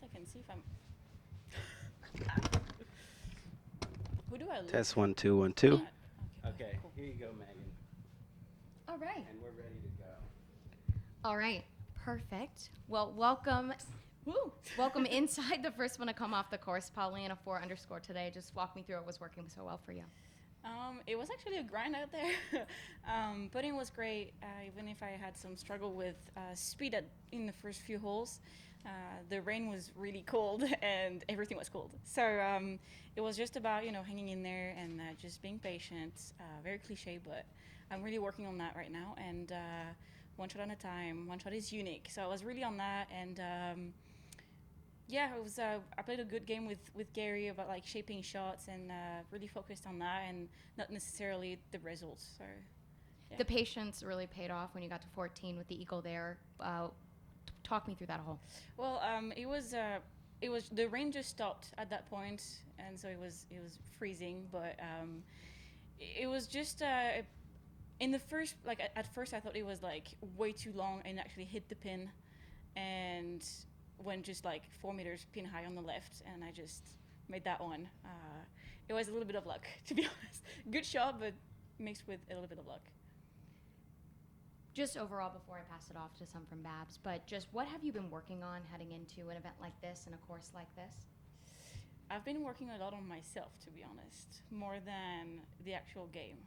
I can see if I'm. Who do I look? Test 1 2 1 2. Okay, cool. Here you go, Megan. All right. And we're ready to go. All right. Perfect. Well, welcome. Woo! Welcome inside the first one to come off the course, Pauline, a 4_ today. Just walk me through what was working so well for you. It was actually a grind out there. Putting was great, even if I had some struggle with speed in the first few holes. The rain was really cold and everything was cold. So it was just about, hanging in there and just being patient. Very cliche, but I'm really working on that right now. And one shot at a time, one shot is unique. So I was really on that. And it was. I played a good game with Gary about like shaping shots and really focused on that and not necessarily the results. So yeah. The patience really paid off when you got to 14 with the eagle there. Talk me through that hole. Well, it was the rain just stopped at that point, and so it was freezing. But it was just in the first at first I thought it was like way too long and actually hit the pin, and went just like 4 meters pin high on the left, and I just made that one. It was a little bit of luck, to be honest. Good shot, but mixed with a little bit of luck. Just overall, before I pass it off to some from Babs, but just what have you been working on heading into an event like this and a course like this? I've been working a lot on myself, to be honest, more than the actual game.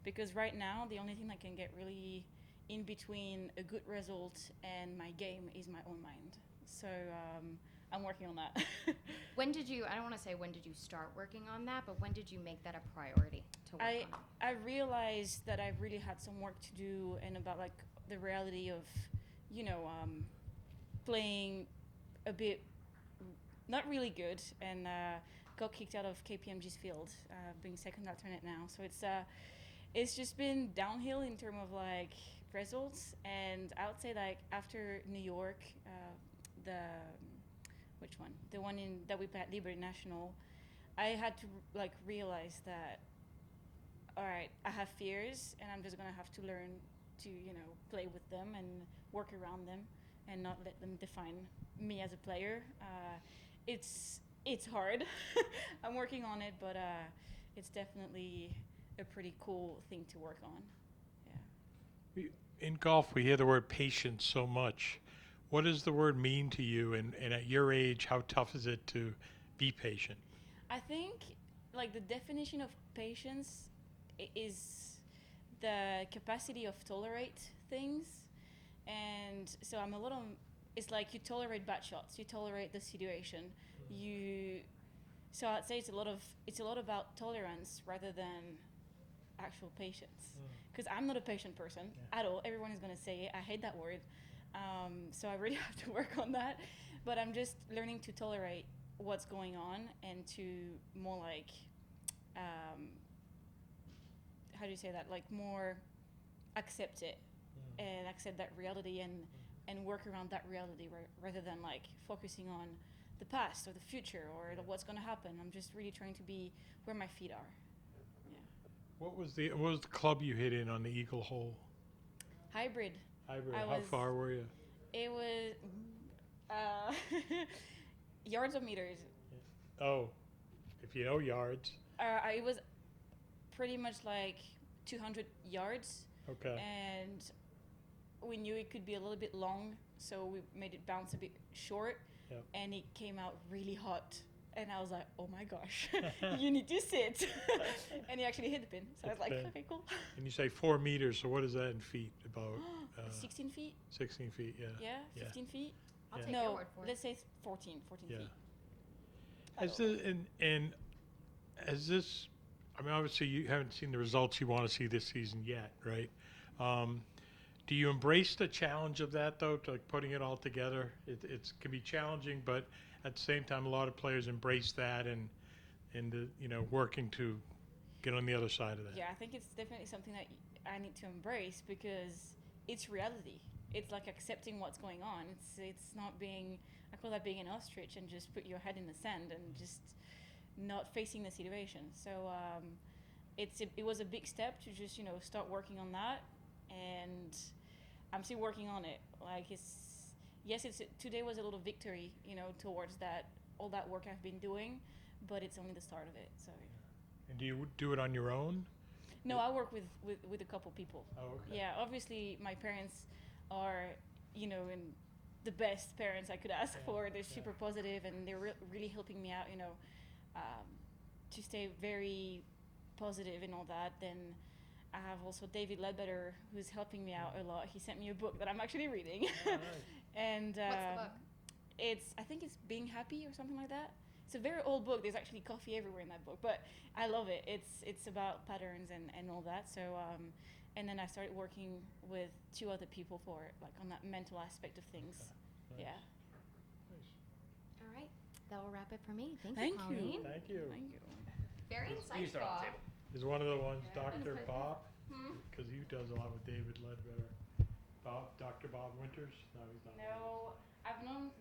Because right now, the only thing that can get really in between a good result and my game is my own mind. So I'm working on that. When did you, I don't want to say when did you start working on that, but when did you make that a priority to work on? I realized that I really had some work to do and about like the reality of, playing a bit not really good and got kicked out of KPMG's field, being second alternate now. So it's just been downhill in terms of like results, and I would say like after New York, which one? The one that we played at Liberty National, I had to like realize that, all right, I have fears and I'm just gonna have to learn to, play with them and work around them and not let them define me as a player. It's hard. I'm working on it, but it's definitely a pretty cool thing to work on. Yeah. In golf, we hear the word patience so much. What does the word mean to you? And at your age, how tough is it to be patient? I think like the definition of patience is the capacity of tolerate things. And so it's like you tolerate bad shots, you tolerate the situation. So I'd say it's a lot about tolerance rather than actual patience. Because I'm not a patient person at all. Everyone is going to say it. I hate that word. So I really have to work on that. But I'm just learning to tolerate what's going on and to more like, how do you say that? Like more accept it and accept that reality and work around that reality rather than like focusing on the past or the future or what's going to happen. I'm just really trying to be where my feet are. Yeah. What was the club you hit in on the eagle hole? Hybrid. How far were you? It was yards or meters. Oh, if you know yards. It was pretty much like 200 yards. Okay. And we knew it could be a little bit long, so we made it bounce a bit short. Yep. And it came out really hot. And I was like, oh my gosh, you need to sit. And he actually hit the pin. So I was like, okay, cool. And you say 4 meters, so what is that in feet? About 16 feet? 16 feet, yeah. Yeah, 15 feet? I'll take your word for it. Let's say 14 feet. Has this, I mean, obviously you haven't seen the results you want to see this season yet, right? Do you embrace the challenge of that, though, to like putting it all together? It can be challenging, but at the same time, a lot of players embrace that and working to get on the other side of that. Yeah, I think it's definitely something that I need to embrace because it's reality. It's like accepting what's going on. It's not being, I call that being an ostrich and just put your head in the sand and just not facing the situation. So it was a big step to just, start working on that. And I'm still working on it. Like yes, today was a little victory, towards that all that work I've been doing, but it's only the start of it. So. And do you do it on your own? No, I work with a couple people. Oh, okay. Yeah, obviously my parents are, and the best parents I could ask for. They're super positive, and they're really helping me out, to stay very positive and all that. Then I have also David Ledbetter, who's helping me out a lot. He sent me a book that I'm actually reading. Oh, nice. And What's the book? I think it's Being Happy or something like that. It's a very old book. There's actually coffee everywhere in that book, but I love it. It's about patterns and all that. So and then I started working with 2 other people for it, like on that mental aspect of things. Okay. Nice. Yeah. Nice. All right, that will wrap it for me. Thank Thank you, Pauline. you. Thank you. Thank you. Very You start on the insightful. table. Is one of the ones Dr. Bob? Hmm? Because he does a lot with David Ledbetter. Dr. Bob Winters? No, he's not. No, I've known